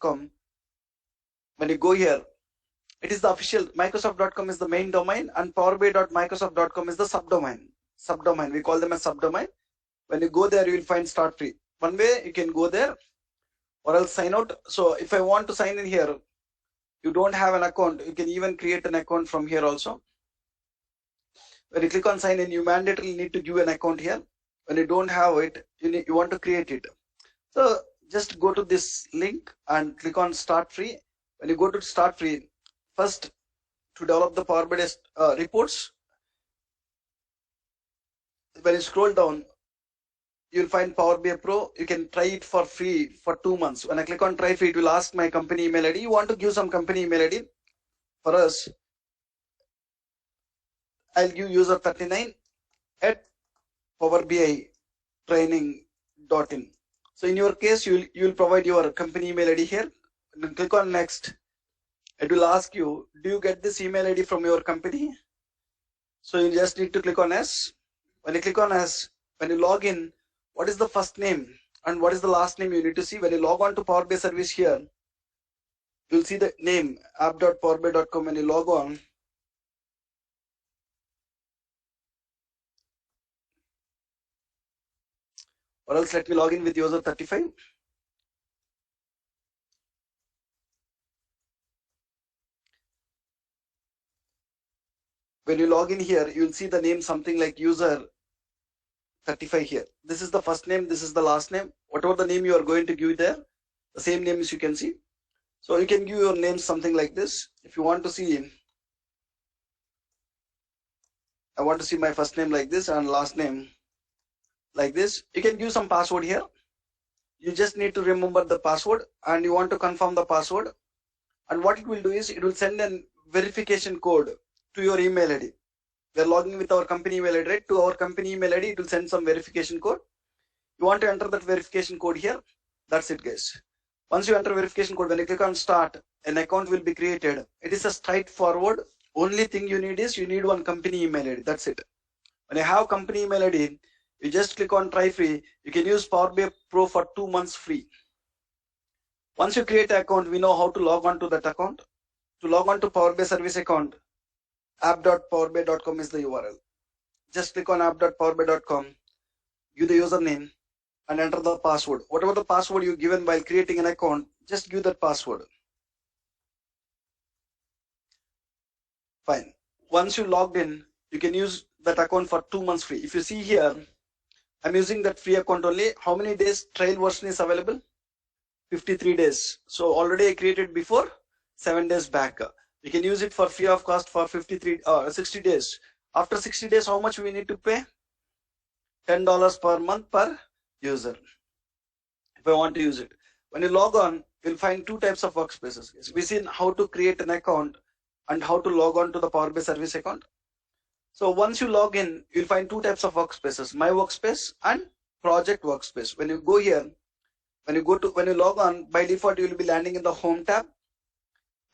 when you go here, it is the official Microsoft.com is the main domain, and PowerBI.Microsoft.com is the subdomain. We call them as subdomain. When you go there, you will find start free. One way you can go there, or else sign out. So if I want to sign in here, you don't have an account, you can even create an account from here also. When you click on sign in, you mandatorily need to give an account here. When you don't have it, you want to create it. So just go to this link and click on start free. When you go to start free, first to develop the Power BI reports, when you scroll down, you'll find Power BI Pro. You can try it for free for 2 months. When I click on try free, it will ask my company email ID. You want to give some company email ID. For us, I'll give user 39 at powerbitraining.in. So in your case, you will provide your company email ID here. Then click on next. It will ask you, do you get this email ID from your company? So you just need to click on S. When you click on S, when you log in, what is the first name and what is the last name you need to see. When you log on to Power BI service here, you'll see the name app.powerbi.com. When you log on, or else let me log in with user 35. When you log in here, you'll see the name something like user 35 here. This is the first name, this is the last name. Whatever the name you are going to give there, the same names you can see. So you can give your name something like this. If you want to see, I want to see my first name like this and last name like this. You can give some password here. You just need to remember the password and you want to confirm the password. And what it will do is it will send a verification code to your email ID. We are logging with our company email ID, right? To our company email ID, it will send some verification code. You want to enter that verification code here. That's it, guys. Once you enter verification code, when you click on start, an account will be created. It is a straightforward. Only thing you need is you need one company email ID. That's it. When you have company email ID, you just click on try free. You can use Power BI Pro for 2 months free. Once you create an account, we know how to log on to that account. To log on to Power BI service account, app.powerbi.com is the URL. Just click on app.powerbi.com, give the username and enter the password. Whatever the password you given while creating an account, just give that password. Fine. Once you logged in, you can use that account for 2 months free. If you see here, I'm using that free account only. How many days trial version is available? 53 days. So already I created before 7 days back. We can use it for free of cost for 60 days. After 60 days, how much we need to pay? $10 per month per user. If I want to use it. When you log on, you'll find 2 types of workspaces. We've seen how to create an account and how to log on to the Power BI service account. So once you log in, you'll find 2 types of workspaces, my workspace and project workspace. When you go here, when you log on, by default, you will be landing in the home tab.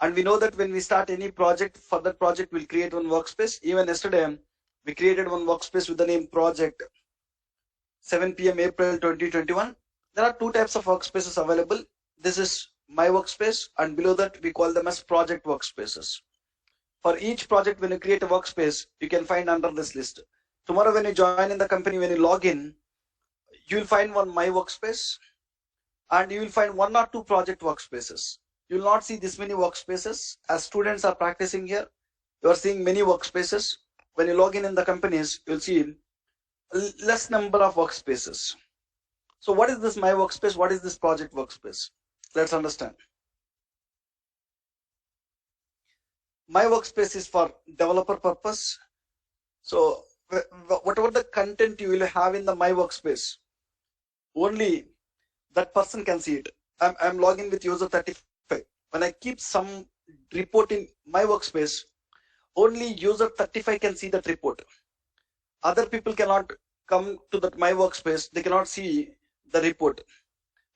And we know that when we start any project, for that project, we'll create one workspace. Even yesterday, we created one workspace with the name project, 7 p.m. April 2021. There are 2 types of workspaces available. This is my workspace, and below that, we call them as project workspaces. For each project, when you create a workspace, you can find under this list. Tomorrow, when you join in the company, when you log in, you will find one my workspace, and you will find 1 or 2 project workspaces. You will not see this many workspaces. As students are practicing here, you are seeing many workspaces. When you log in the companies, you'll see less number of workspaces. So what is this my workspace? What is this project workspace? Let's understand. My workspace is for developer purpose. So whatever the content you will have in the my workspace, only that person can see it. I'm logging with user 35. When I keep some report in my workspace, only user 35 can see that report. Other people cannot come to that my workspace. They cannot see the report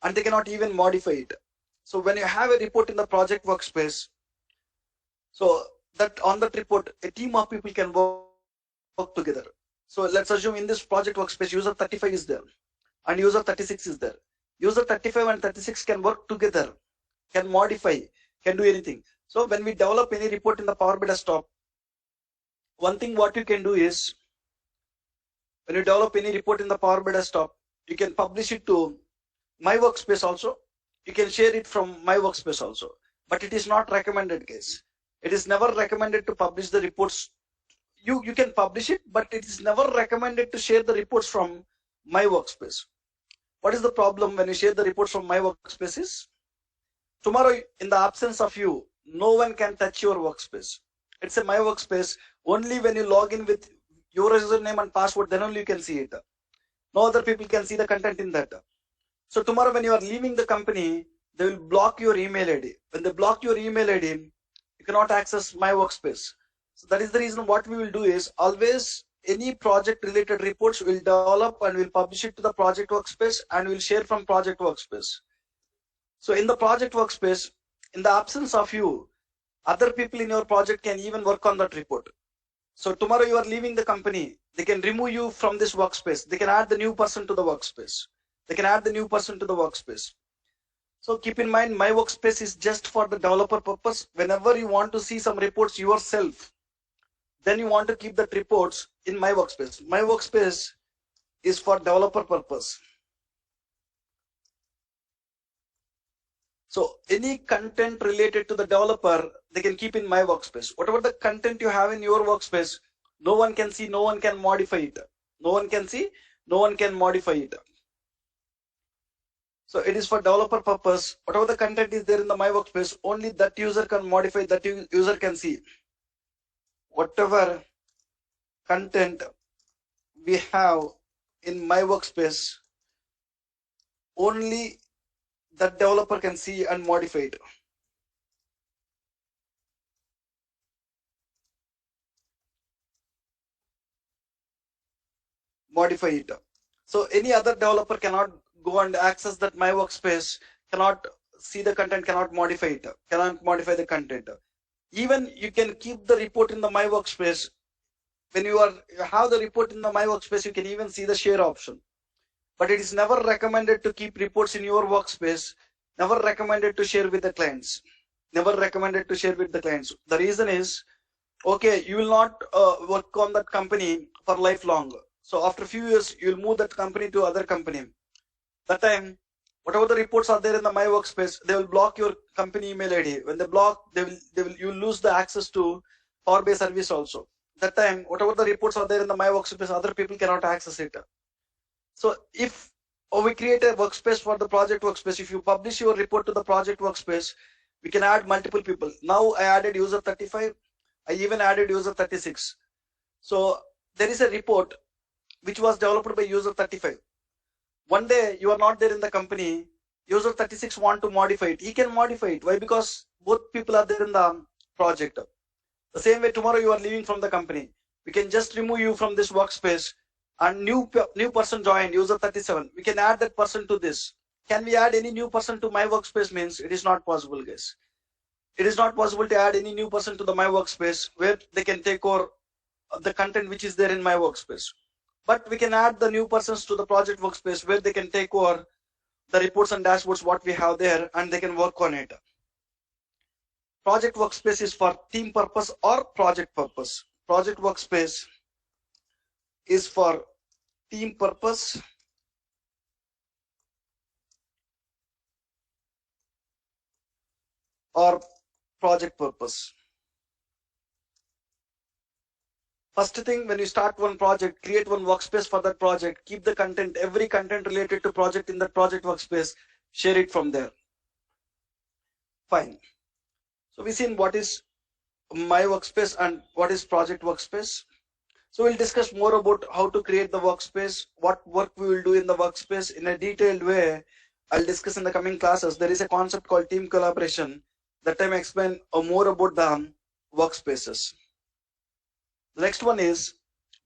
and they cannot even modify it. So when you have a report in the project workspace, so that on that report, a team of people can work together. So let's assume in this project workspace, user 35 is there and user 36 is there. User 35 and 36 can work together can modify, can do anything. So when we develop any report in the Power BI Desktop, one thing what you can do is, when you develop any report in the Power BI Desktop, you can publish it to My Workspace also. You can share it from My Workspace also. But it is not recommended, guys. It is never recommended to publish the reports. You can publish it, but it is never recommended to share the reports from My Workspace. What is the problem when you share the reports from My Workspace is, tomorrow in the absence of you, no one can touch your workspace. It's a My Workspace. Only when you log in with your username and password, then only you can see it. No other people can see the content in that. So tomorrow when you are leaving the company, they will block your email ID. When they block your email ID, you cannot access My Workspace. So that is the reason what we will do is, always any project related reports will develop and will publish it to the project workspace and will share from project workspace. So in the project workspace, in the absence of you, other people in your project can even work on that report. So tomorrow you are leaving the company, they can remove you from this workspace. They can add the new person to the workspace. They can add the new person to the workspace. So keep in mind, My Workspace is just for the developer purpose. Whenever you want to see some reports yourself, then you want to keep that reports in My Workspace. My Workspace is for developer purpose. So any content related to the developer, they can keep in My Workspace. Whatever the content you have in your workspace, no one can see, no one can modify it. No one can see, no one can modify it. So it is for developer purpose. Whatever the content is there in the My Workspace, only that user can modify, that user can see. Whatever content we have in My Workspace, only that developer can see and modify it. Modify it. So any other developer cannot go and access that My Workspace, cannot see the content, cannot modify it, cannot modify the content. Even you can keep the report in the My Workspace. When you have the report in the My Workspace, you can even see the share option. But it is never recommended to keep reports in your workspace. Never recommended to share with the clients. Never recommended to share with the clients. The reason is, okay, you will not work on that company for lifelong. So after a few years, you will move that company to other company. That time, whatever the reports are there in the My Workspace, they will block your company email ID. When they block, you will lose the access to Power BI service also. That time, whatever the reports are there in the My Workspace, other people cannot access it. So if we create a workspace for the project workspace, if you publish your report to the project workspace, we can add multiple people. Now I added user 35. I even added user 36. So there is a report which was developed by user 35. One day you are not there in the company, user 36 want to modify it. He can modify it. Why? Because both people are there in the project. The same way tomorrow you are leaving from the company, we can just remove you from this workspace and new person joined, user 37. We can add that person to this. Can we add any new person to My Workspace? Means it is not possible, guys. It is not possible to add any new person to the My Workspace where they can take over the content which is there in My Workspace. But we can add the new persons to the project workspace where they can take over the reports and dashboards what we have there and they can work on it. Project workspace is for team purpose or project purpose. Project workspace is for team purpose or project purpose. First thing, when you start one project, create one workspace for that project, keep the content, every content related to project in that project workspace, share it from there. Fine. So we've seen what is My Workspace and what is project workspace. So we'll discuss more about how to create the workspace, what work we will do in the workspace in a detailed way. I'll discuss in the coming classes. There is a concept called team collaboration. That time I explain more about the workspaces. The next one is,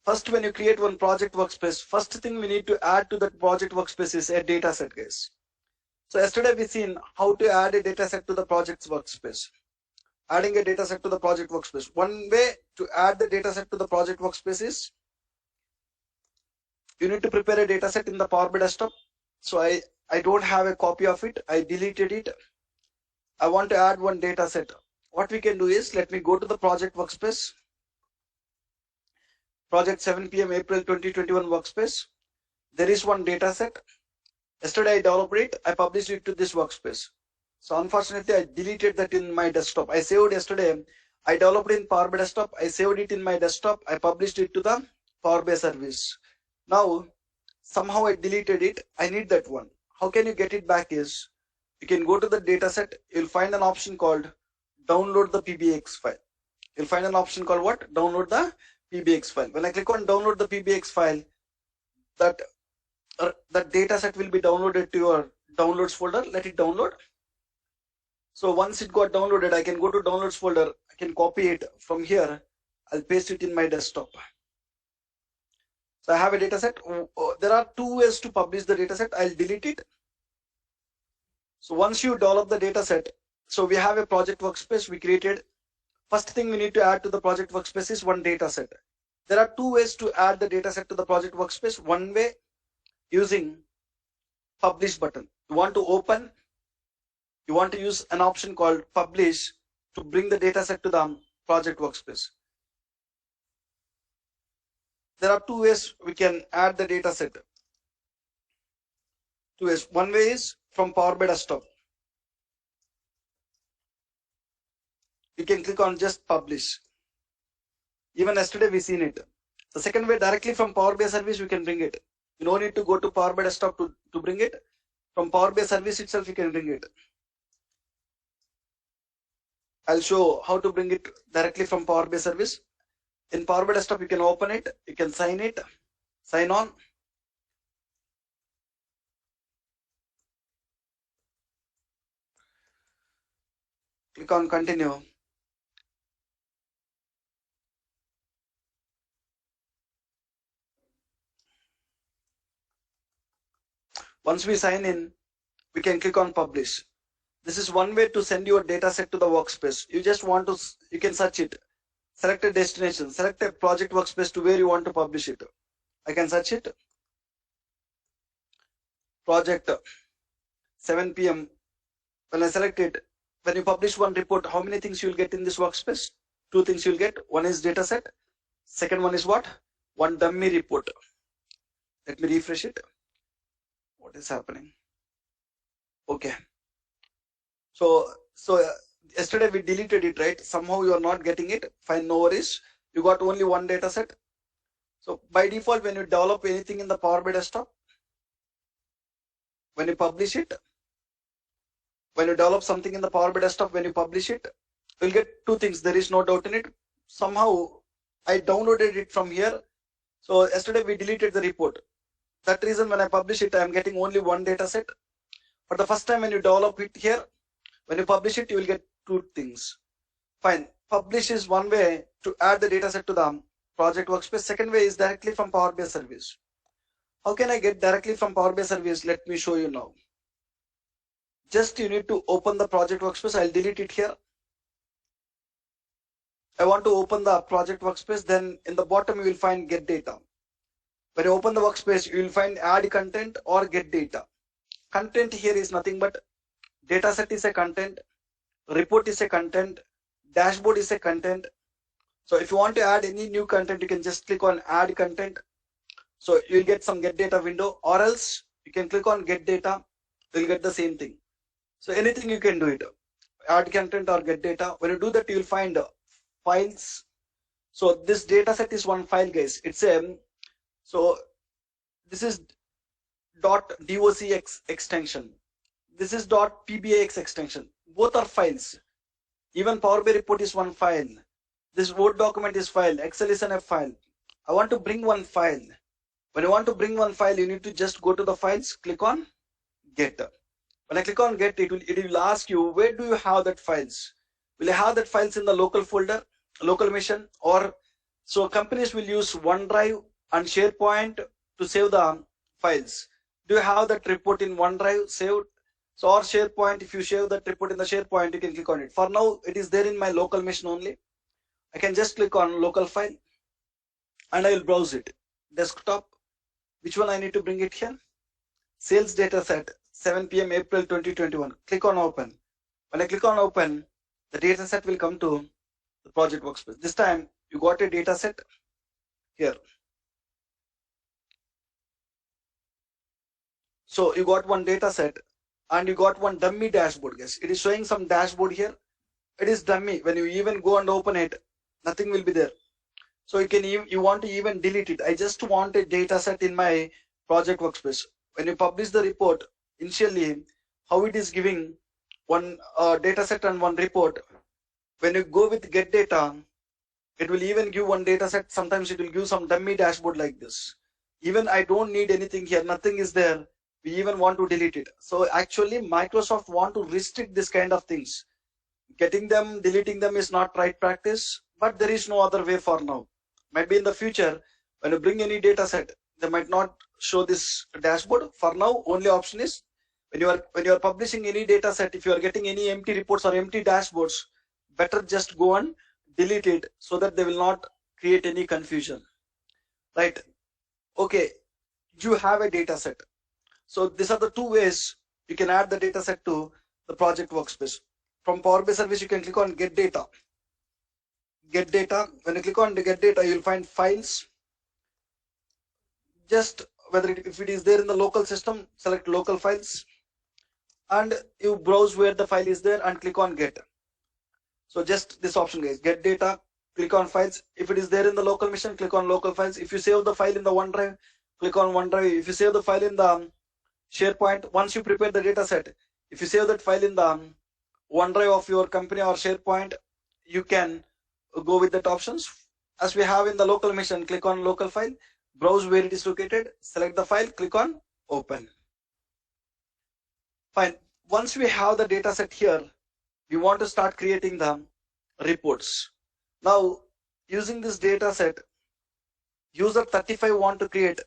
first when you create one project workspace, first thing we need to add to that project workspace is a data set, guys. So yesterday we seen how to add a data set to the project's workspace. Adding a data set to the project workspace. One way to add the data set to the project workspace is, you need to prepare a data set in the Power BI Desktop. So I don't have a copy of it. I deleted it. I want to add one data set. What we can do is, let me go to the project workspace. Project 7 p.m. April 2021 workspace. There is one data set. Yesterday I developed it. I published it to this workspace. So unfortunately, I deleted that in my desktop. I saved yesterday. I developed in Power BI desktop. I saved it in my desktop. I published it to the Power BI service. Now, somehow I deleted it. I need that one. How can you get it back is, you can go to the data set. You'll find an option called download the PBX file. You'll find an option called what? Download the PBX file. When I click on download the PBX file, that data set will be downloaded to your downloads folder. Let it download. So once it got downloaded, I can go to downloads folder. I can copy it from here. I'll paste it in my desktop. So I have a data set. There are two ways to publish the data set. I'll delete it. So once you develop the data set, so we have a project workspace we created. First thing we need to add to the project workspace is one data set. There are two ways to add the data set to the project workspace. One way, using publish button. You want to open, you want to use an option called publish to bring the data set to the project workspace. There are two ways we can add the data set. Two ways. One way is from Power BI desktop. You can click on just publish. Even yesterday we seen it. The second way, directly from Power BI service we can bring it. You don't need to go to Power BI desktop to bring it. From Power BI service itself you can bring it. I'll show how to bring it directly from Power BI service. In Power BI desktop you can open it, you can sign it, sign on. Click on continue. Once we sign in, we can click on publish. This is one way to send your data set to the workspace. You just want to, you can search it. Select a destination, select a project workspace to where you want to publish it. I can search it. Project 7 p.m. When I select it, when you publish one report, how many things you'll get in this workspace? Two things you'll get. One is data set. Second one is what? One dummy report. Let me refresh it. What is happening? Okay. So yesterday we deleted it, right? Somehow you are not getting it. Fine, no worries. You got only one data set. So by default, when you develop anything in the Power BI desktop, when you publish it, when you develop something in the Power BI desktop, when you publish it, you'll get two things. There is no doubt in it. Somehow I downloaded it from here. So yesterday we deleted the report. That reason when I publish it, I am getting only one data set. But the first time when you develop it here, when you publish it, you will get two things. Fine. Publish is one way to add the data set to the project workspace. Second way is directly from Power BI service. How can I get directly from Power BI service? Let me show you now. Just you need to open the project workspace. I'll delete it here. I want to open the project workspace. Then in the bottom, you will find get data. When you open the workspace, you will find add content or get data. Content here is nothing but data set is a content, report is a content, dashboard is a content. So if you want to add any new content, you can just click on add content. So you'll get some get data window, or else you can click on get data. You'll get the same thing. So anything you can do it, add content or get data. When you do that, you'll find files. So this data set is one file, guys. It's a, so this is .docx extension. This is .pbax extension. Both are files. Even Power BI report is one file. This Word document is file. Excel is a file. I want to bring one file. When you want to bring one file, you need to just go to the files, click on get. When I click on get, it will ask you, where do you have that files? Will you have that files in the local folder, local machine, or so companies will use OneDrive and SharePoint to save the files. Do you have that report in OneDrive saved? So or SharePoint, if you save that report in the SharePoint, you can click on it. For now, it is there in my local machine only. I can just click on local file and I will browse it. Desktop, which one I need to bring it here? Sales data set, 7 p.m. April 2021. Click on open. When I click on open, the data set will come to the project workspace. This time you got a data set here. So you got one data set and you got one dummy dashboard, guys. It is showing some dashboard here. It is dummy. When you even go and open it, nothing will be there. So you want to even delete it. I just want a data set in my project workspace. When you publish the report, initially how it is giving one data set and one report. When you go with get data, it will even give one data set. Sometimes it will give some dummy dashboard like this. Even I don't need anything here, nothing is there. We even want to delete it. So actually Microsoft want to restrict this kind of things. Getting them, deleting them is not right practice, but there is no other way for now. Maybe in the future, when you bring any data set, they might not show this dashboard. For now, only option is when you are publishing any data set, if you are getting any empty reports or empty dashboards, better just go and delete it so that they will not create any confusion. Right? Okay, you have a data set. So these are the two ways you can add the data set to the project workspace. From Power BI service, you can click on get data. Get data. When you click on the get data, you'll find files. Just if it is there in the local system, select local files and you browse where the file is there and click on get. So just this option, guys, get data, click on files. If it is there in the local machine, click on local files. If you save the file in the OneDrive, click on OneDrive. If you save the file in the SharePoint, once you prepare the data set, if you save that file in the OneDrive of your company or SharePoint, you can go with that options. As we have in the local machine, click on local file, browse where it is located, select the file, click on open. Fine. Once we have the data set here, we want to start creating the reports. Now, using this data set, user 35 want to create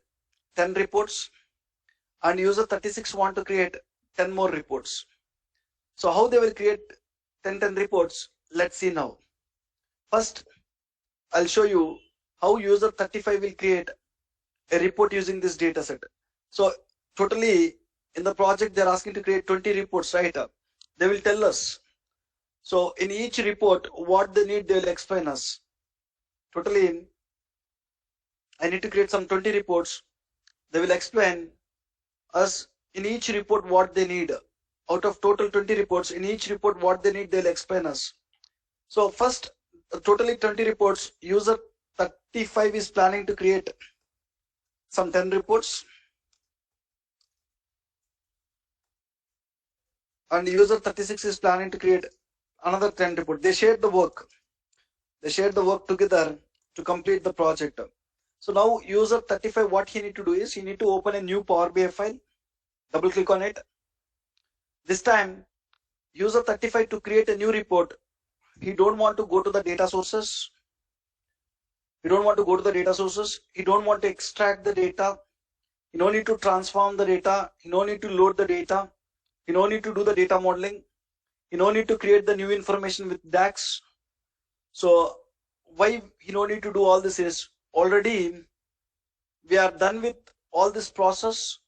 10 reports and user 36 want to create 10 more reports. So how they will create 10 reports? Let's see now. First, I'll show you how user 35 will create a report using this data set. So totally in the project, they're asking to create 20 reports, right? They will tell us. So in each report, what they need, they will explain us. Totally, I need to create some 20 reports. They will explain us in each report what they need. Out of total 20 reports, in each report what they need, they'll explain us. So first, totally 20 reports, user 35 is planning to create some 10 reports. And user 36 is planning to create another 10 reports. They shared the work. They shared the work together to complete the project. So now user 35, what he need to do is he need to open a new Power BI file, double click on it. This time user 35 to create a new report, he don't want to go to the data sources. He don't want to go to the data sources. He don't want to extract the data. He no need to transform the data. He no need to load the data. He no need to do the data modeling. He no need to create the new information with DAX. So why he no need to do all this is already we are done with all this process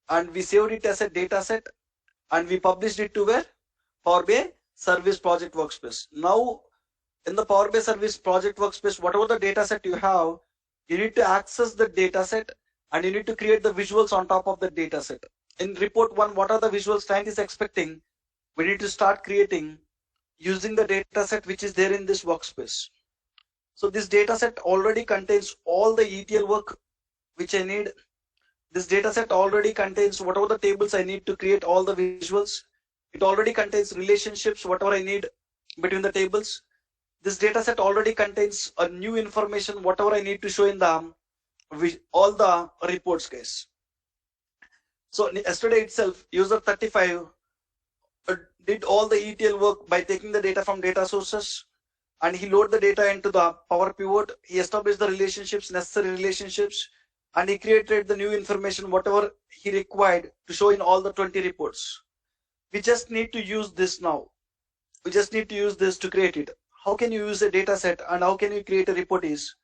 and we saved it as a data set and we published it to where? Power BI Service Project Workspace. Now in the Power BI Service Project Workspace, whatever the data set you have, you need to access the data set and you need to create the visuals on top of the data set. In report 1, what are the visuals client is expecting? We need to start creating using the data set which is there in this workspace. So this data set already contains all the ETL work which I need. This data set already contains whatever the tables I need to create all the visuals. It already contains relationships, whatever I need between the tables. This data set already contains a new information, whatever I need to show in the all the reports, guys. So yesterday itself, user 35 did all the ETL work by taking the data from data sources and he loaded the data into the Power Pivot. He established the relationships, necessary relationships, and he created the new information, whatever he required to show in all the 20 reports. We just need to use this now. We just need to use this to create it. How can you use a data set and how can you create a report is?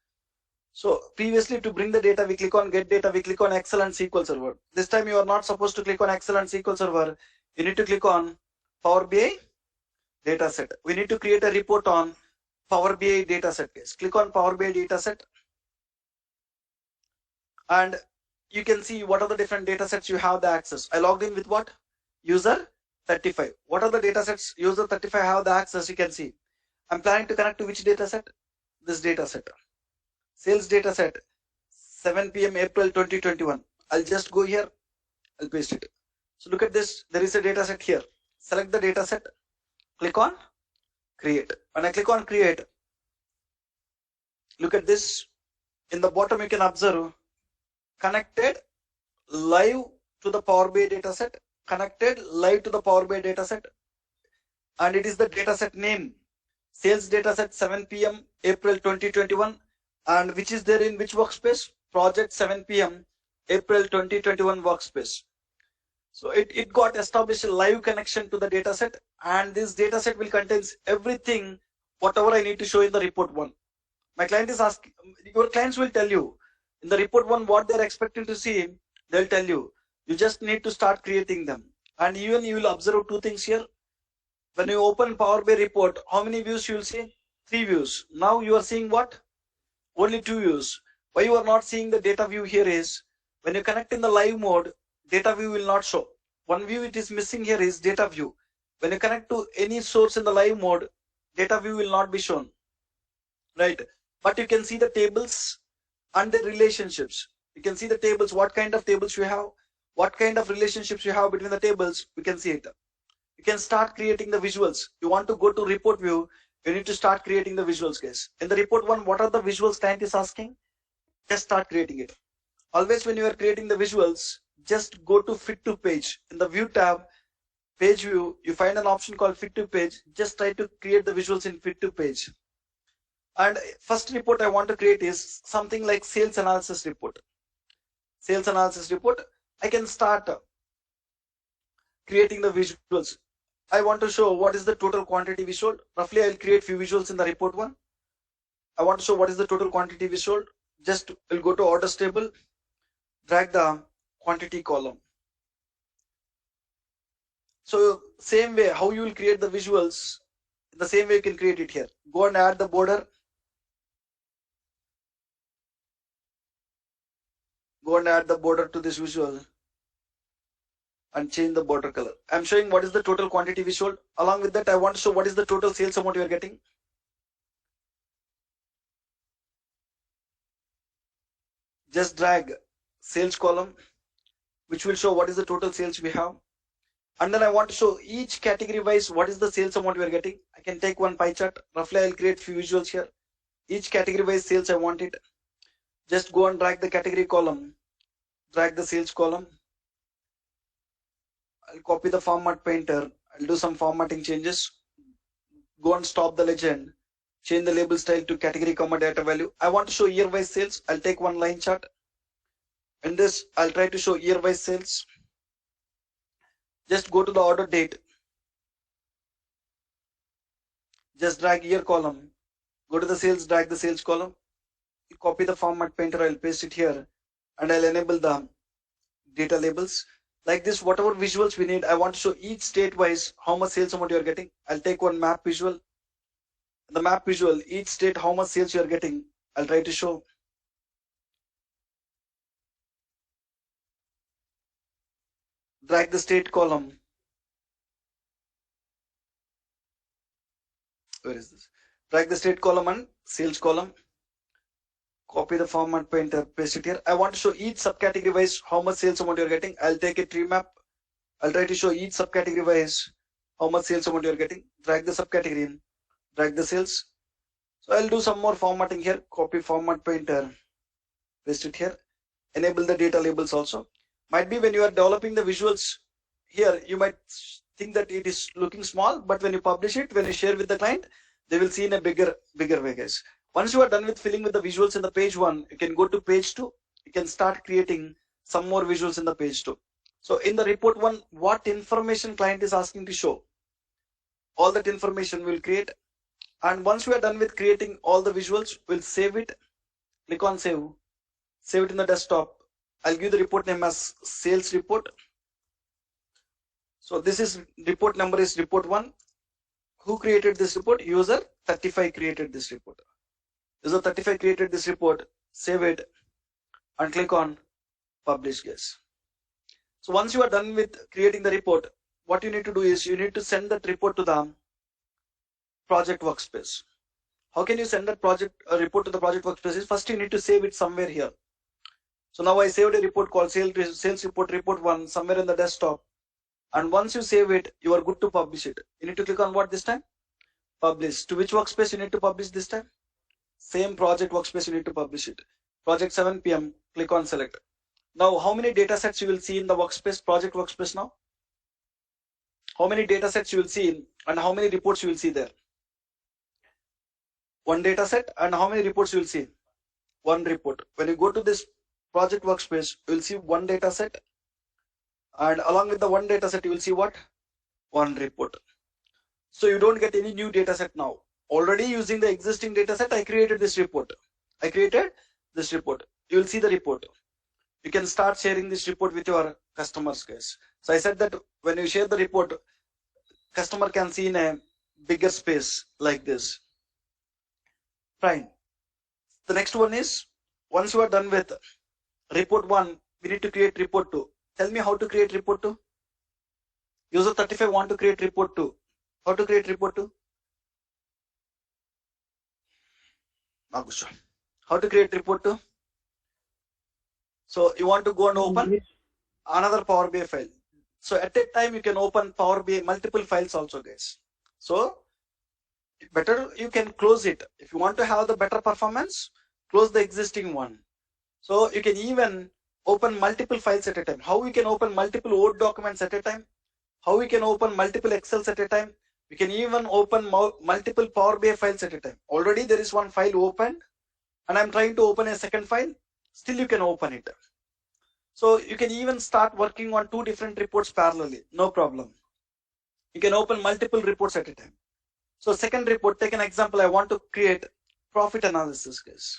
So previously to bring the data, we click on get data, we click on Excel and SQL Server. This time you are not supposed to click on Excel and SQL Server. You need to click on Power BI data set. We need to create a report on Power BI data set, guys. Click on Power BI data set, and you can see what are the different data sets you have the access. I logged in with what? User 35. What are the data sets user 35 have the access? You can see. I'm planning to connect to which data set? This data set. Sales data set, 7 p.m. April 2021. I'll just go here. I'll paste it. So look at this. There is a data set here. Select the data set. Click on create. When I click on create, look at this. In the bottom, you can observe connected live to the Power BI data set. Connected live to the Power BI data set. And it is the data set name. Sales data set 7 p.m. April 2021. And which is there in which workspace? Project 7 p.m. April 2021 workspace. So it got established a live connection to the data set, and this data set will contain everything, whatever I need to show in the report one. My client is asking, your clients will tell you in the report one what they're expecting to see. They'll tell you. You just need to start creating them. And even you will observe two things here. When you open Power BI report, how many views you will see? 3 views. Now you are seeing what? Only 2 views. Why you are not seeing the data view here is, when you connect in the live mode, data view will not show. One view it is missing here is data view. When you connect to any source in the live mode, data view will not be shown. Right? But you can see the tables and the relationships. You can see the tables, what kind of tables you have, what kind of relationships you have between the tables. We can see it. You can start creating the visuals. You want to go to report view, you need to start creating the visuals, guys. In the report one, what are the visuals client is asking? Just start creating it. Always when you are creating the visuals, just go to fit to page. In the view tab, page view, you find an option called fit to page. Just try to create the visuals in fit to page. And first report I want to create is something like sales analysis report. Sales analysis report. I can start creating the visuals. I want to show what is the total quantity we sold. Roughly I'll create few visuals in the report one. I want to show what is the total quantity we sold. Just we'll go to orders table, drag the quantity column. So same way how you will create the visuals, the same way you can create it here. Go and add the border. Go and add the border to this visual and change the border color. I'm showing what is the total quantity we sold. Along with that, I want to show what is the total sales amount you are getting. Just drag sales column, which will show what is the total sales we have. And then I want to show each category wise what is the sales amount we are getting. I can take one pie chart. Roughly I'll create few visuals here. Each category wise sales I want it. Just go and drag the category column, drag the sales column. I'll copy the format painter. I'll do some formatting changes. Go and stop the legend. Change the label style to category comma data value. I want to show year wise sales. I'll take one line chart. In this, I'll try to show year wise sales. Just go to the order date. Just drag year column. Go to the sales, drag the sales column. Copy the format painter. I'll paste it here. And I'll enable the data labels. Like this, whatever visuals we need, I want to show each state wise how much sales amount you are getting. I'll take one map visual. The map visual, each state how much sales you are getting, I'll try to show. Drag the state column. Where is this? Drag the state column and sales column. Copy the format painter, paste it here. I want to show each subcategory wise how much sales amount you're getting. I'll take a tree map. I'll try to show each subcategory wise how much sales amount you're getting. Drag the subcategory in, drag the sales. So I'll do some more formatting here. Copy format painter, paste it here. Enable the data labels also. Might be when you are developing the visuals here, you might think that it is looking small, but when you publish it, when you share with the client, they will see in a bigger way, guys. Once you are done with filling with the visuals in the page 1, you can go to page 2. You can start creating some more visuals in the page 2. So in the report 1, what information client is asking to show, all that information we'll create. And once we are done with creating all the visuals, we'll save it. Click on save. Save it in the desktop. I'll give the report name as sales report. So this is report number is report 1. Who created this report? User 35 created this report. User 35 created this report. Save it and click on publish, guys. So once you are done with creating the report, what you need to do is you need to send that report to the project workspace. How can you send that report to the project workspace? First, you need to save it somewhere here. So now I saved a report called sales report 1 somewhere in the desktop. And once you save it, you are good to publish it. You need to click on what this time? Publish. To which workspace you need to publish this time? Same project workspace you need to publish it. Project 7 PM, click on select. Now, how many data sets you will see in the workspace, project workspace now? How many data sets you will see and how many reports you will see there? One data set, and how many reports you will see? One report. When you go to this project workspace, you will see one data set, and along with the one data set, you will see what? One report. So you don't get any new data set now. Already using the existing data set, I created this report. You will see the report. You can start sharing this report with your customers, guys. So I said that when you share the report, customer can see in a bigger space like this. Fine. The next one is, once you are done with report 1, we need to create report 2. Tell me how to create report 2. User 35 want to create report 2. How to create report 2? How to create report 2? So you want to go and open another Power BI file. So at a time you can open Power BI multiple files also, guys. So better you can close it. If you want to have the better performance, close the existing one. So you can even open multiple files at a time. How we can open multiple Word documents at a time? How we can open multiple Excels at a time? We can even open multiple Power BI files at a time. Already there is one file opened and I'm trying to open a second file. Still you can open it. So you can even start working on 2 different reports parallelly. No problem. You can open multiple reports at a time. So second report, take an example. I want to create profit analysis, guys.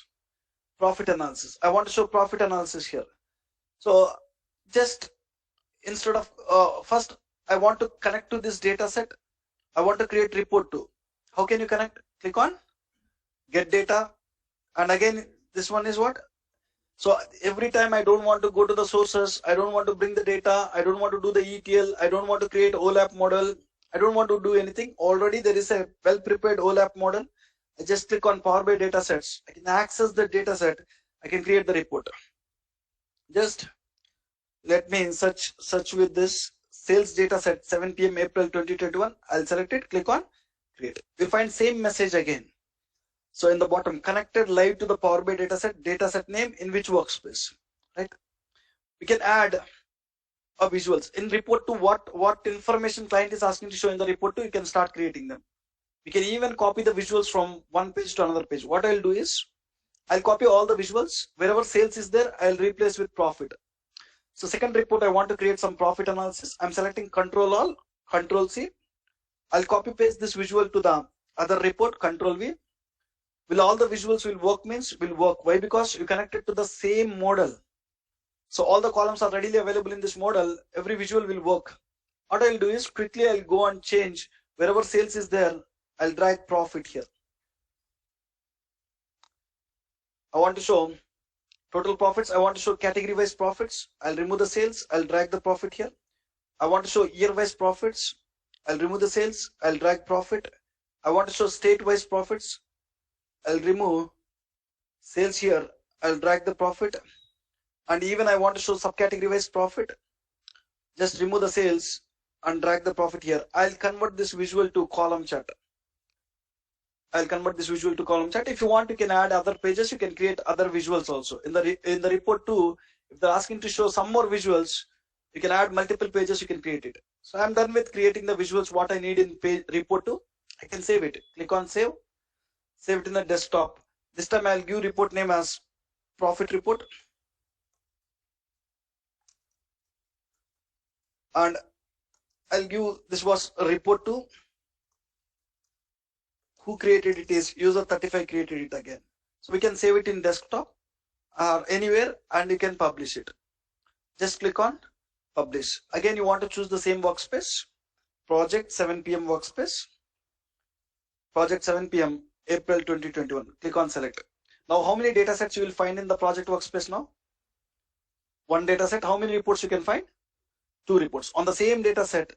Profit analysis. I want to show profit analysis here. So just instead of first, I want to connect to this data set. I want to create report 2. How can you connect? Click on get data. And again, this one is what? So every time I don't want to go to the sources, I don't want to bring the data, I don't want to do the ETL, I don't want to create OLAP model, I don't want to do anything. Already there is a well-prepared OLAP model. I just click on Power BI data sets. I can access the data set. I can create the report. Just let me search with this sales data set 7 PM April 2021. I'll select it, click on create. You'll find same message again. So in the bottom, connected live to the Power BI dataset name in which workspace, right? We can add a visuals in report to what information client is asking to show in the report to, you can start creating them. We can even copy the visuals from one page to another page. What I'll do is, I'll copy all the visuals. Wherever sales is there, I'll replace with profit. So second report, I want to create some profit analysis. I'm selecting Control All, Control C. I'll copy paste this visual to the other report, Control V. Will all the visuals will work? Means will work. Why? Because you connected to the same model. So all the columns are readily available in this model. Every visual will work. What I'll do is quickly I'll go and change wherever sales is there. I'll drag profit here. I want to show total profits. I want to show category wise profits. I'll remove the sales. I'll drag the profit here. I want to show year wise profits. I'll remove the sales. I'll drag profit. I want to show state wise profits. I'll remove sales here. I'll drag the profit. And even I want to show subcategory wise profit. Just remove the sales and drag the profit here. I'll convert this visual to column chart. If you want, you can add other pages. You can create other visuals also. In the report too, if they're asking to show some more visuals, you can add multiple pages. You can create it. So I'm done with creating the visuals. What I need in report 2, I can save it. Click on save. Save it in the desktop. This time I'll give report name as profit report. And I'll give, this was a report 2. Who created it is user 35 created it again. So we can save it in desktop or anywhere and you can publish it. Just click on publish. Again, you want to choose the same workspace, project 7 PM workspace. project 7 p.m. April 2021. Click on select. Now, how many data sets you will find in the project workspace now? One data set. How many reports you can find? 2 reports. On the same data set,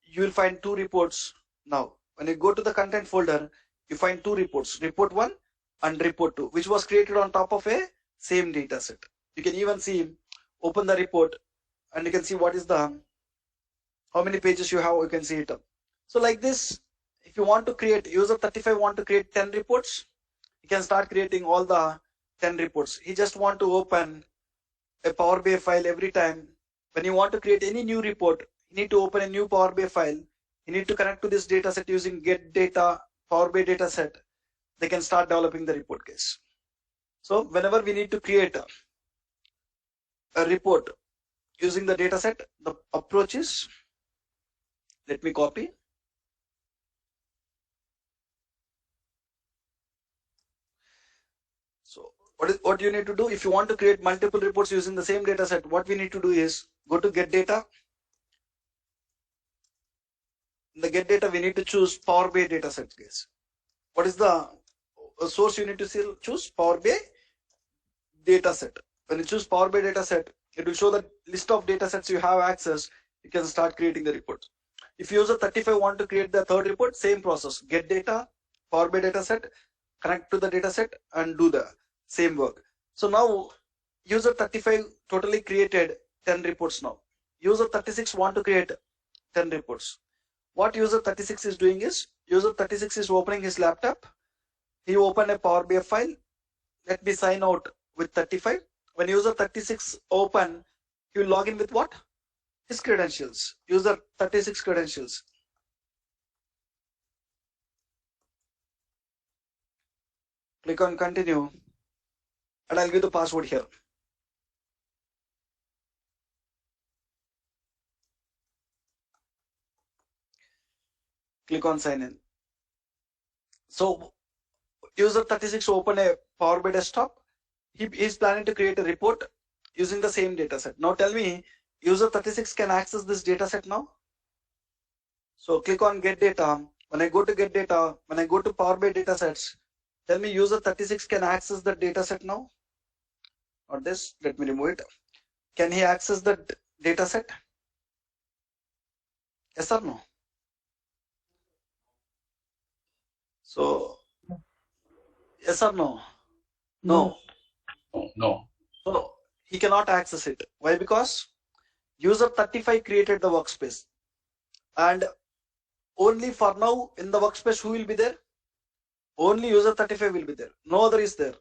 you will find 2 reports now. When you go to the content folder, you find 2 reports, report 1 and report 2, which was created on top of a same data set. You can even see, open the report and you can see what is the, how many pages you have, you can see it. So like this, if you want to create, user 35 want to create 10 reports, you can start creating all the 10 reports. He just want to open a Power BI file every time. When you want to create any new report, you need to open a new Power BI file. You need to connect to this data set using get data, Power BI data set. They can start developing the report case. So whenever we need to create a report using the data set, the approach is, let me copy. So what you need to do if you want to create multiple reports using the same data set, what we need to do is go to get data. In the get data, we need to choose Power BI data set case. What is the source you need to choose? Power BI data set. When you choose Power BI data set, it will show the list of data sets you have access. You can start creating the report. If user 35 want to create the third report, same process. Get data, Power BI data set, connect to the data set and do the same work. So now user 35 totally created 10 reports now. User 36 want to create 10 reports. What user 36 is doing is, user 36 is opening his laptop. He opened a Power BI file. Let me sign out with 35. When user 36 open, he will log in with what? His credentials, user 36 credentials. Click on continue and I'll give the password here. Click on sign in. So user 36 open a Power BI desktop. He is planning to create a report using the same data set. Now tell me, user 36 can access this data set now. So click on get data. When I go to get data, when I go to Power BI data sets, tell me user 36 can access the data set now. Or this, let me remove it. Can he access the data set? Yes or no? So yes or no? No. No. So he cannot access it. Why? Because user 35 created the workspace, and only for now in the workspace who will be there? Only user 35 will be there. No other is there.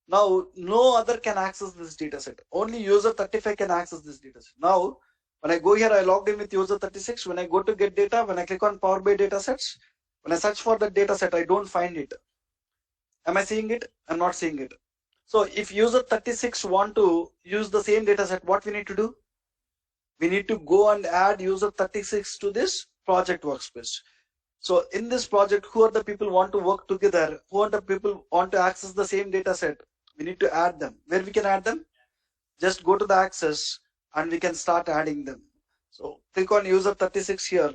Now no other can access this data set. Only user 35 can access this data set. Now when I go here, I logged in with user 36. When I go to get data, when I click on Power BI data sets, when I search for the data set, I don't find it. Am I seeing it? I'm not seeing it. So if user 36 want to use the same data set, what we need to do? We need to go and add user 36 to this project workspace. So in this project, who are the people want to work together? Who are the people want to access the same data set? We need to add them. Where we can add them? Just go to the access and we can start adding them. So click on user 36 here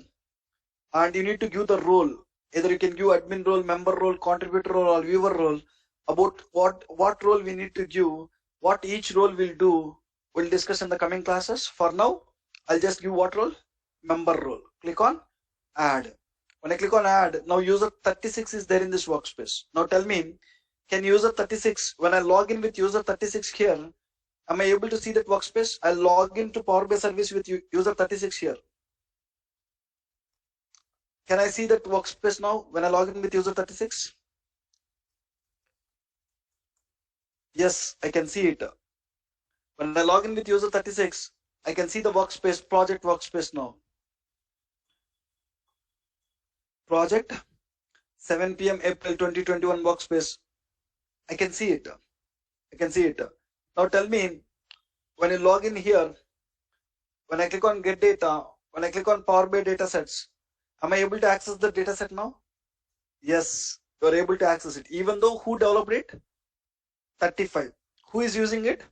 and you need to give the role. Either you can give admin role, member role, contributor role or viewer role. About what role we need to give, what each role will do, we'll discuss in the coming classes. For now, I'll just give what role? Member role. Click on add. When I click on add, now user 36 is there in this workspace. Now tell me, can user 36, when I log in with user 36 here, am I able to see that workspace? I'll log into Power BI service with user 36 here. Can I see that workspace now when I log in with user 36? Yes, I can see it. When I log in with user 36, I can see the workspace, project workspace now. Project 7 p.m. April 2021 workspace. I can see it. I can see it. Now tell me, when you log in here, when I click on get data, when I click on Power BI data sets, am I able to access the data set now? Yes, you are able to access it. Even though who developed it? 35. Who is using it?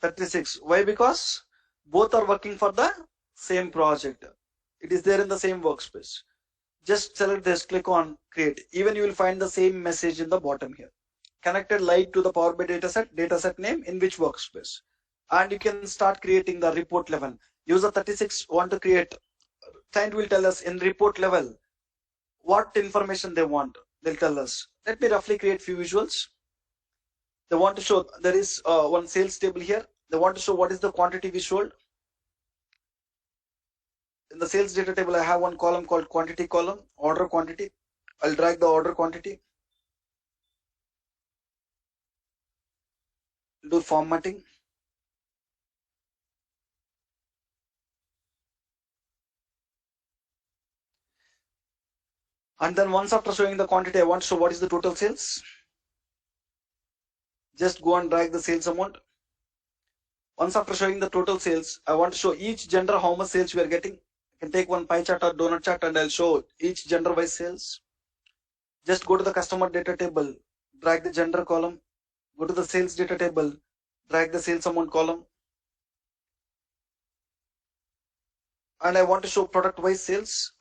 36. Why? Because both are working for the same project. It is there in the same workspace. Just select this, click on create. Even you will find the same message in the bottom here. Connected live to the Power BI dataset name in which workspace. And you can start creating the report level. User 36 want to create, client will tell us in report level what information they want. They'll tell us. Let me roughly create few visuals. They want to show, there is one sales table here. They want to show what is the quantity we sold. In the sales data table, I have one column called quantity column, order quantity. I'll drag the order quantity. Do formatting. And then once after showing the quantity, I want to show what is the total sales. Just go and drag the sales amount. Once after showing the total sales, I want to show each gender how much sales we are getting. I can take one pie chart or donut chart and I'll show each gender wise sales. Just go to the customer data table, drag the gender column, go to the sales data table, drag the sales amount column. And I want to show product wise sales.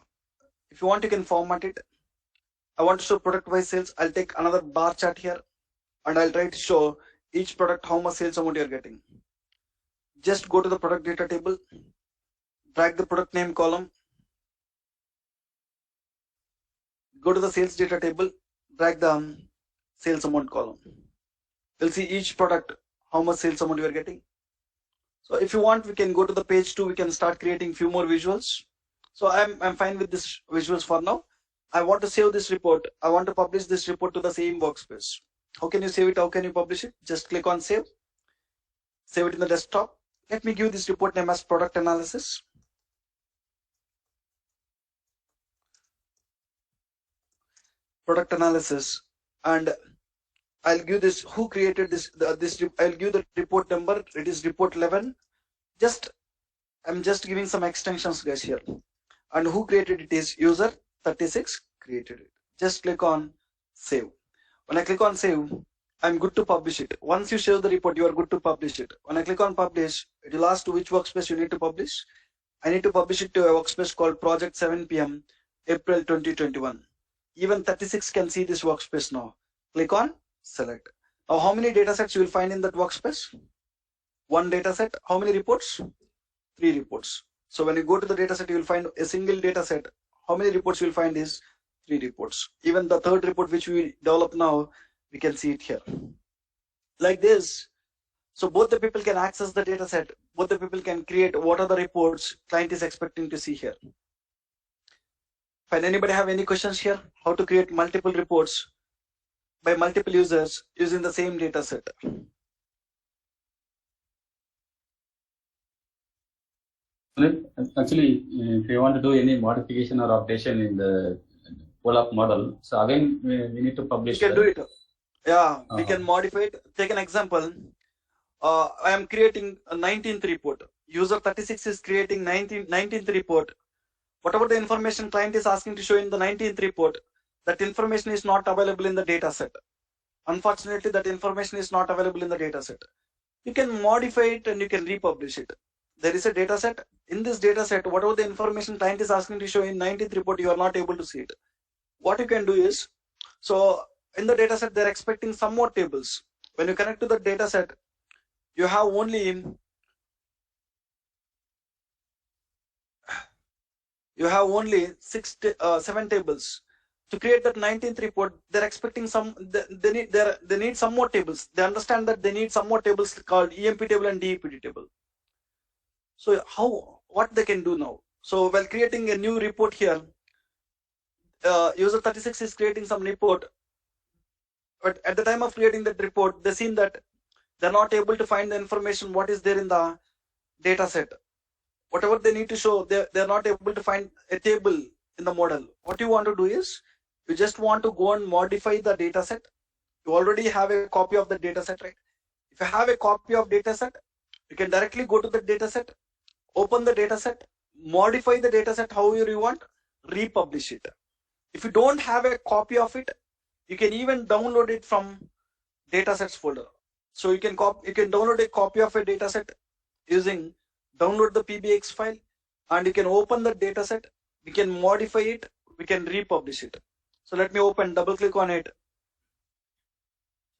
If you want, you can format it. I want to show product wise sales. I'll take another bar chart here and I'll try to show each product how much sales amount you're getting. Just go to the product data table, drag the product name column, go to the sales data table, drag the sales amount column. You'll see each product how much sales amount you are getting. So if you want, we can go to the page 2. We can start creating few more visuals. So I'm fine with this visuals for now. I want to save this report. I want to publish this report to the same workspace. How can you save it? How can you publish it? Just click on save. Save it in the desktop. Let me give this report name as product analysis. Product analysis. And I'll give this, who created this, I'll give the report number. It is report 11. I'm just giving some extensions guys here. And who created it is user 36 created it. Just click on save. When I click on save, I'm good to publish it. Once you save the report, you are good to publish it. When I click on publish, it will ask to which workspace you need to publish. I need to publish it to a workspace called Project 7 PM, April 2021. Even 36 can see this workspace now. Click on select. Now, how many data sets you will find in that workspace? One data set. How many reports? 3 reports. So when you go to the data set, you will find a single data set. How many reports you will find is 3 reports. Even the third report which we develop now, we can see it here. Like this. So both the people can access the data set. Both the people can create what are the reports client is expecting to see here. Fine. Anybody have any questions here? How to create multiple reports by multiple users using the same data set? Actually, if you want to do any modification or updation in the POLAP model, so again we need to publish. We can do it. Yeah, we can modify it. Take an example. I am creating a 19th report. User 36 is creating 19th report. Whatever the information client is asking to show in the 19th report, that information is not available in the data set. Unfortunately, that information is not available in the data set. You can modify it and you can republish it. There is a data set. In this data set, whatever the information client is asking to show in 19th report, you are not able to see it. What you can do is, so in the data set, they're expecting some more tables. When you connect to the data set, you have only 7 tables. To create that 19th report, they're expecting they need some more tables. They understand that they need some more tables called EMP table and DEPD table. So what they can do now? So while creating a new report here, user 36 is creating some report, but at the time of creating that report, they seen that they're not able to find the information what is there in the data set. Whatever they need to show, they're not able to find a table in the model. What you want to do is, you just want to go and modify the data set. You already have a copy of the data set, right? If you have a copy of data set, you can directly go to the data set, open the data set, modify the data set however you want, republish it. If you don't have a copy of it, you can even download it from datasets folder. So you can download a copy of a dataset using download the PBX file, and you can open the dataset. You can modify it, we can republish it. So let me open, double click on it.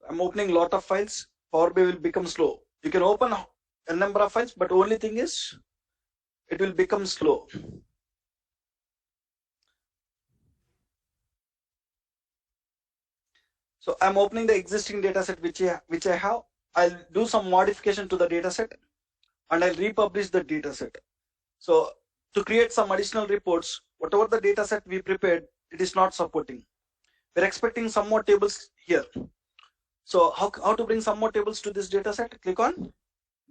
I'm opening a lot of files. Power BI will become slow. You can open a number of files, but only thing is it will become slow. So I'm opening the existing dataset which I have. I'll do some modification to the dataset and I'll republish the dataset. So to create some additional reports, whatever the dataset we prepared, it is not supporting. We're expecting some more tables here. So how to bring some more tables to this dataset? Click on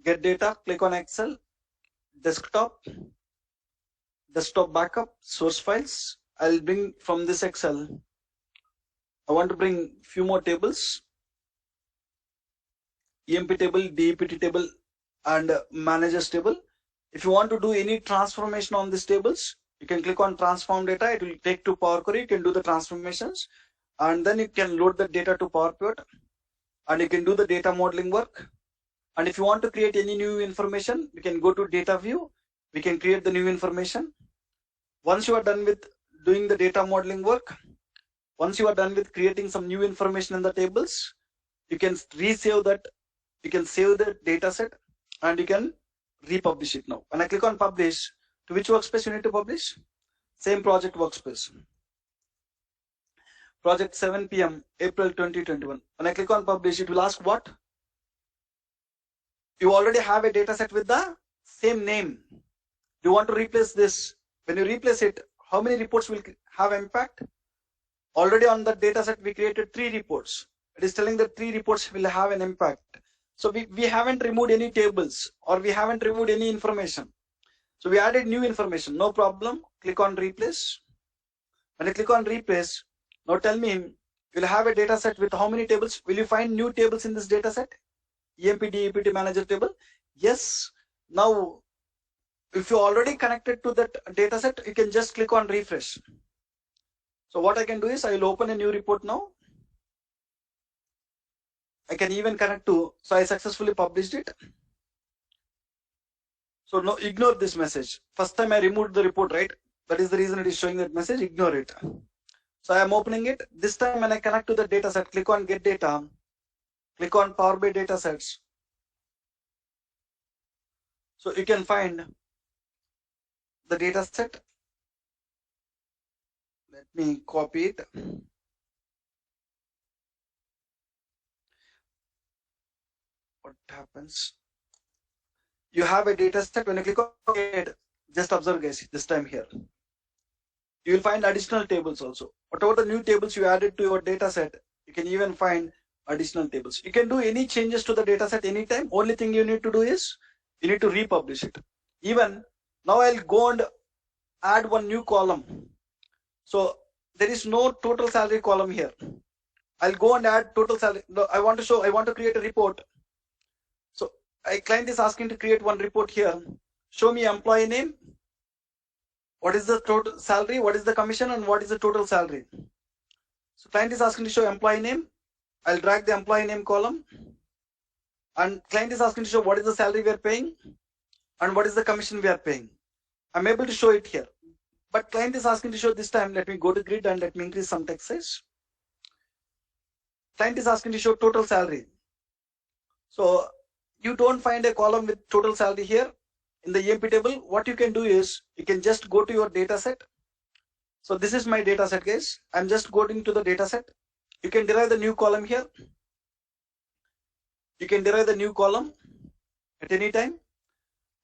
Get Data, click on Excel, Desktop Backup, Source Files. I'll bring from this Excel. I want to bring few more tables. EMP table, DEPT table, and managers table. If you want to do any transformation on these tables, you can click on transform data. It will take to Power Query. You can do the transformations, and then you can load the data to Power Pivot, and you can do the data modeling work. And if you want to create any new information, you can go to data view. We can create the new information. Once you are done with doing the data modeling work, once you are done with creating some new information in the tables, you can resave that. You can save the data set and you can republish it now. When I click on publish, to which workspace you need to publish? Same project workspace. Project 7 PM, April 2021. When I click on publish, it will ask what? You already have a data set with the same name. Do you want to replace this? When you replace it, how many reports will have impact? Already on the data set, we created 3 reports. It is telling that 3 reports will have an impact. So we haven't removed any tables or we haven't removed any information. So we added new information, no problem. Click on replace. When I click on replace, now tell me, you'll have a data set with how many tables? Will you find new tables in this data set? EMP, DEPT manager table? Yes. Now, if you already connected to that data set, you can just click on refresh. So what I can do is I will open a new report now. I can even connect to, so I successfully published it. So no, ignore this message. First time I removed the report, right? That is the reason it is showing that message, ignore it. So I am opening it. This time when I connect to the data set, click on Get Data, click on Power BI Data Sets. So you can find the data set. Let me copy it. What happens? You have a data set. When you click on it, just observe guys, this time here. You will find additional tables also. Whatever the new tables you added to your data set, you can even find additional tables. You can do any changes to the data set anytime. Only thing you need to do is you need to republish it. Even now I'll go and add one new column. So there is no total salary column here. I'll go and add total salary. I want to create a report. So a client is asking to create one report here. Show me employee name. What is the total salary? What is the commission? And what is the total salary? So client is asking to show employee name. I'll drag the employee name column. And client is asking to show what is the salary we are paying and what is the commission we are paying. I'm able to show it here. But client is asking to show this time. Let me go to grid and let me increase some text size. Client is asking to show total salary. So you don't find a column with total salary here in the EMP table. What you can do is you can just go to your data set. So this is my data set, guys. I'm just going to the data set. You can derive the new column here. You can derive the new column at any time.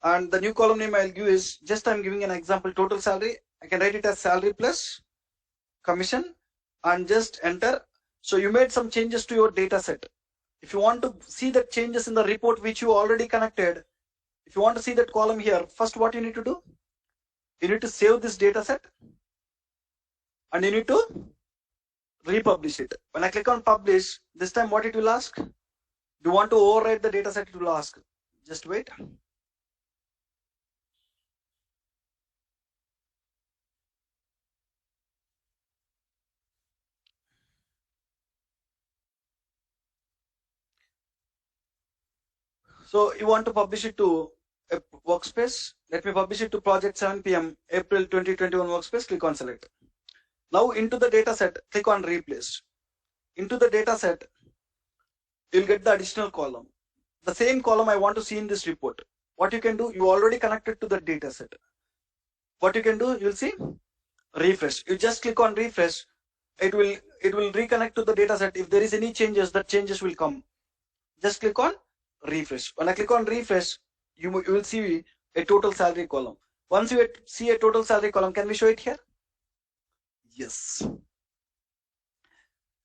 And the new column name I'll give is, just I'm giving an example, total salary. I can write it as salary plus commission and just enter. So you made some changes to your data set. If you want to see the changes in the report which you already connected, if you want to see that column here, first what you need to do? You need to save this data set and you need to republish it. When I click on publish, this time what it will ask? Do you want to overwrite the data set? It will ask. Just wait. So you want to publish it to a workspace. Let me publish it to project 7 PM, April 2021 workspace. Click on select. Now into the data set, click on replace. Into the data set, you'll get the additional column. The same column I want to see in this report. What you can do, you already connected to the data set. What you can do, you'll see refresh. You just click on refresh. It will reconnect to the data set. If there is any changes, that changes will come. Just click on refresh. When I click on refresh, you will see a total salary column. Once you see a total salary column, can we show it here? Yes.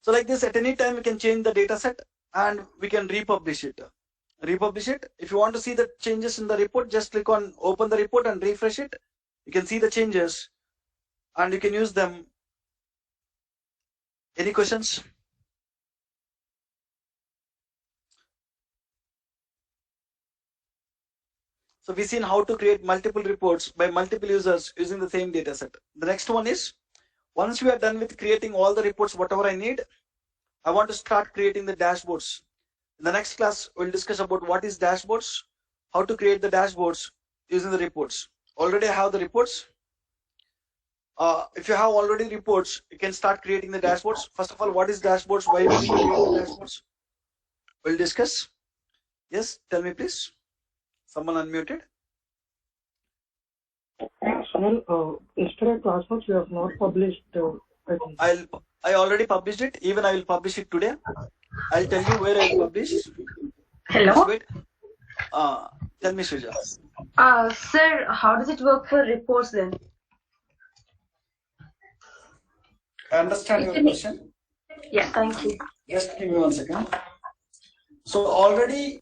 So like this, at any time we can change the data set and we can republish it. Republish it. If you want to see the changes in the report, just click on open the report and refresh it. You can see the changes and you can use them. Any questions? So we've seen how to create multiple reports by multiple users using the same data set. The next one is, once we are done with creating all the reports, whatever I need, I want to start creating the dashboards. In the next class, we'll discuss about what is dashboards, how to create the dashboards using the reports. Already I have the reports. If you have already reports, you can start creating the dashboards. First of all, what is dashboards? Why we need to create the dashboards? We'll discuss. Yes, tell me please. Someone unmuted. Sunil, yesterday class notes you have not published. I think. I already published it. Even I will publish it today. I'll tell you where I published. Hello. Wait. Tell me, Shrija. Sir, how does it work for reports then? I understand your question. Yeah, thank you. Just give me 1 second. So already.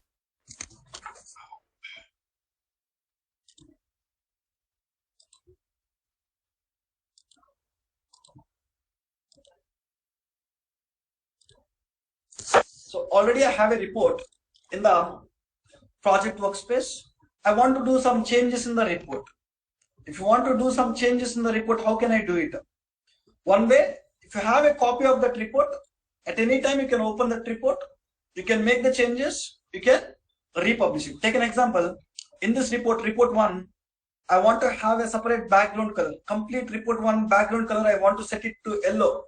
So already I have a report in the project workspace. I want to do some changes in the report. If you want to do some changes in the report, how can I do it? One way, if you have a copy of that report, at any time you can open that report, you can make the changes, you can republish it. Take an example. In this report, report 1, I want to have a separate background color. Complete report 1 background color, I want to set it to yellow.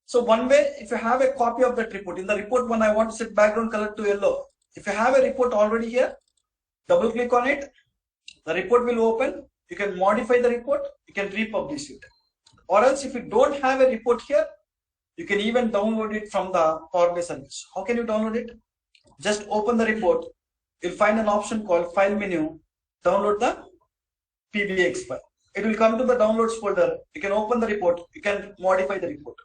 So one way, if you have a copy of that report, in the report 1, I want to set background color to yellow. If you have a report already here, double click on it, the report will open. You can modify the report, you can republish it. Or else if you don't have a report here, you can even download it from the Power BI service. How can you download it? Just open the report. You'll find an option called File menu, download the PBX file. It will come to the downloads folder. You can open the report, you can modify the report.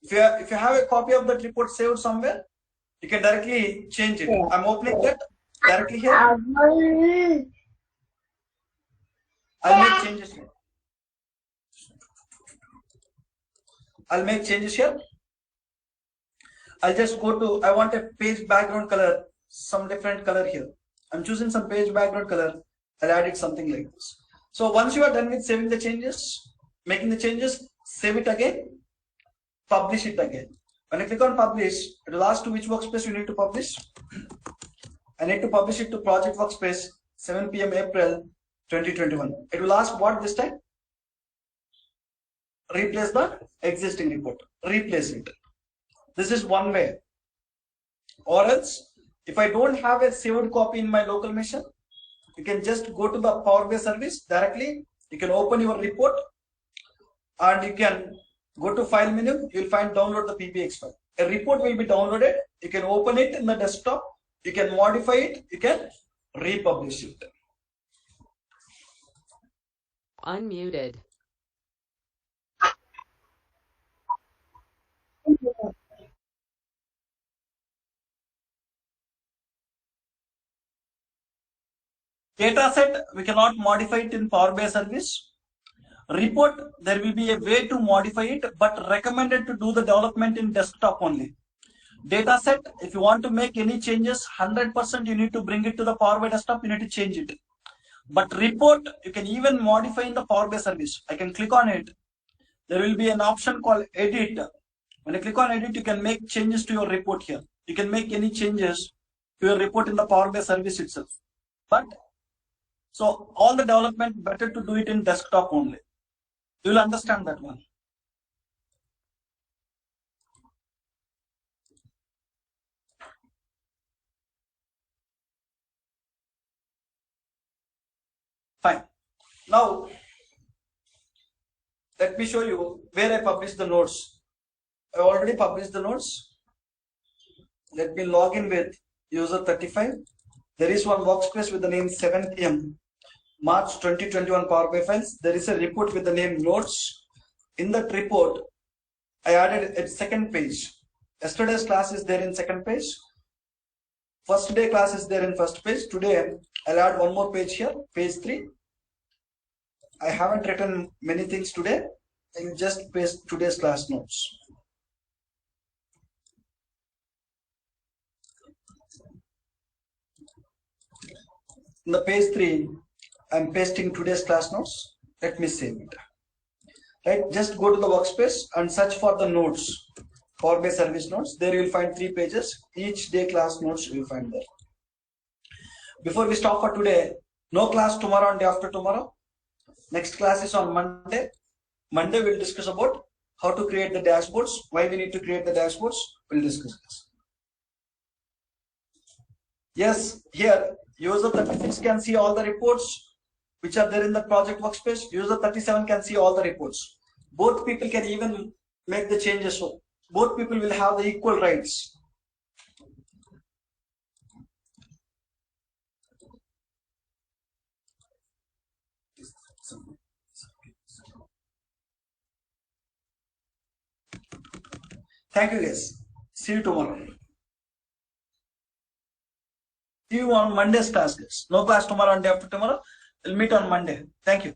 If you have a copy of that report saved somewhere, you can directly change it. I'm opening that directly here. I'll make changes here. I'll just go to, I want a page background color, some different color here. I'm choosing some page background color. I'll add it something like this. So once you are done with saving the changes, making the changes, save it again, publish it again. When I click on publish, it will ask to which workspace you need to publish. I need to publish it to project workspace, 7 p.m. April 2021. It will ask what this time? Replace the existing report. Replace it. This is one way. Or else, if I don't have a saved copy in my local machine, you can just go to the Power BI service directly. You can open your report and you can go to File menu. You'll find download the PBX file. A report will be downloaded. You can open it in the desktop. You can modify it. You can republish it. Unmuted. Data set, we cannot modify it in Power BI service. Report, there will be a way to modify it, but recommended to do the development in desktop only. Data set, if you want to make any changes, 100% you need to bring it to the Power BI desktop, you need to change it. But report, you can even modify in the Power BI service. I can click on it. There will be an option called edit. When you click on edit, you can make changes to your report here. You can make any changes to your report in the Power BI service itself. But so all the development, better to do it in desktop only. You will understand that one. Fine. Now, let me show you where I published the notes. I already published the notes. Let me log in with user 35. There is one workspace with the name 7 p.m. March 2021 Power BI files. There is a report with the name notes. In that report, I added a second page. Yesterday's class is there in second page. First day class is there in first page. Today, I'll add one more page here, page 3. I haven't written many things today. I will just paste today's class notes. In the page 3, I'm pasting today's class notes. Let me save it. Right, just go to the workspace and search for the notes, Power BI service notes. There you will find 3 pages. Each day class notes you will find there. Before we stop for today, no class tomorrow and day after tomorrow. Next class is on Monday. Monday we'll discuss about how to create the dashboards, why we need to create the dashboards. We'll discuss this. Yes, here user 36 can see all the reports which are there in the project workspace. User 37 can see all the reports. Both people can even make the changes. So both people will have the equal rights. Thank you guys. See you tomorrow. See you on Monday's class, guys. No class tomorrow and day after tomorrow. We'll meet on Monday. Thank you.